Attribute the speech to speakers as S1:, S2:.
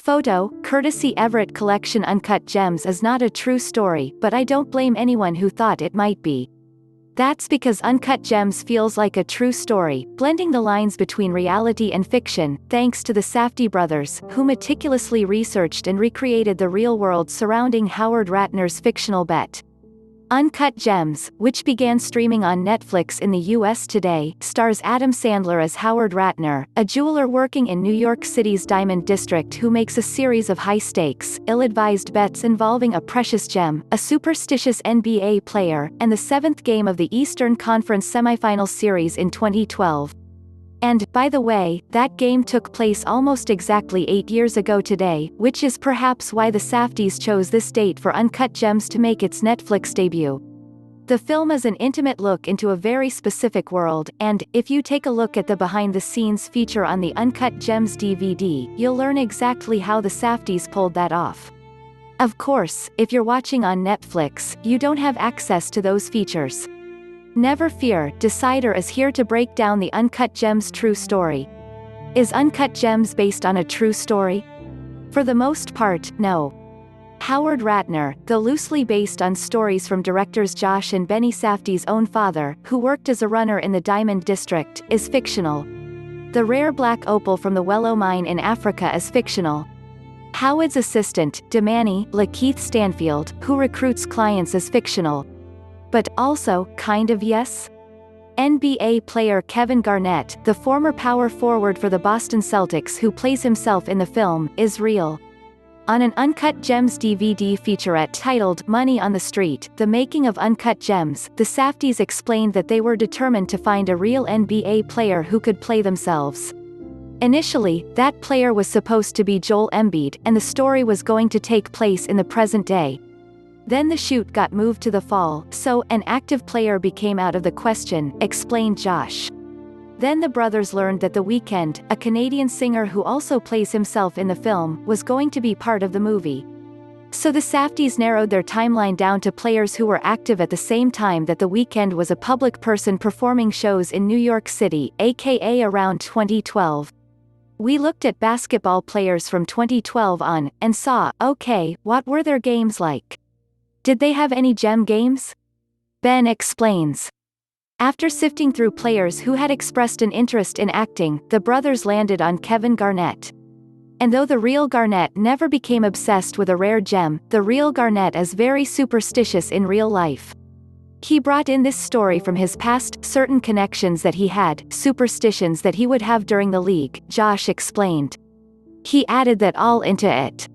S1: Photo, courtesy Everett CollectionUncut Gems, is not a true story, but I don't blame anyone who thought it might be. That's because Uncut Gems feels like a true story, blending the lines between reality and fiction, thanks to the Safdie Brothers, who meticulously researched and recreated the real world surrounding Howard Ratner's fictional bet. Uncut Gems, which began streaming on Netflix in the US today, stars Adam Sandler as Howard Ratner, a jeweler working in New York City's Diamond District who makes a series of high-stakes, ill-advised bets involving a precious gem, a superstitious NBA player, and the seventh game of the Eastern Conference Semifinal series in 2012. And, by the way, that game took place almost exactly 8 years ago today, which is perhaps why the Safdies chose this date for Uncut Gems to make its Netflix debut. The film is an intimate look into a very specific world, and, if you take a look at the behind-the-scenes feature on the Uncut Gems DVD, you'll learn exactly how the Safdies pulled that off. Of course, if you're watching on Netflix, you don't have access to those features. Never fear, Decider is here to break down the Uncut Gems true story. Is Uncut Gems based on a true story? For the most part, no. Howard Ratner, though loosely based on stories from directors Josh and Benny Safdie's own father, who worked as a runner in the Diamond District, is fictional. The rare black opal from the Welo mine in Africa is fictional. Howard's assistant, Demany, Lakeith Stanfield, who recruits clients, is fictional. But, also, kind of yes? NBA player Kevin Garnett, the former power forward for the Boston Celtics who plays himself in the film, is real. On an Uncut Gems DVD featurette titled Money on the Street, The Making of Uncut Gems, the Safdies explained that they were determined to find a real NBA player who could play themselves. Initially, that player was supposed to be Joel Embiid, and the story was going to take place in the present day. Then the shoot got moved to the fall, so an active player became out of the question, explained Josh. Then the brothers learned that Weeknd, a Canadian singer who also plays himself in the film, was going to be part of the movie. So the Safdies narrowed their timeline down to players who were active at the same time that Weeknd was a public person performing shows in New York City, aka around 2012. We looked at basketball players from 2012 on, and saw, okay, what were their games like? Did they have any gem games? Ben explains. After sifting through players who had expressed an interest in acting, the brothers landed on Kevin Garnett. And though the real Garnett never became obsessed with a rare gem, the real Garnett is very superstitious in real life. He brought in this story from his past, certain connections that he had, superstitions that he would have during the league, Josh explained. He added that all into it.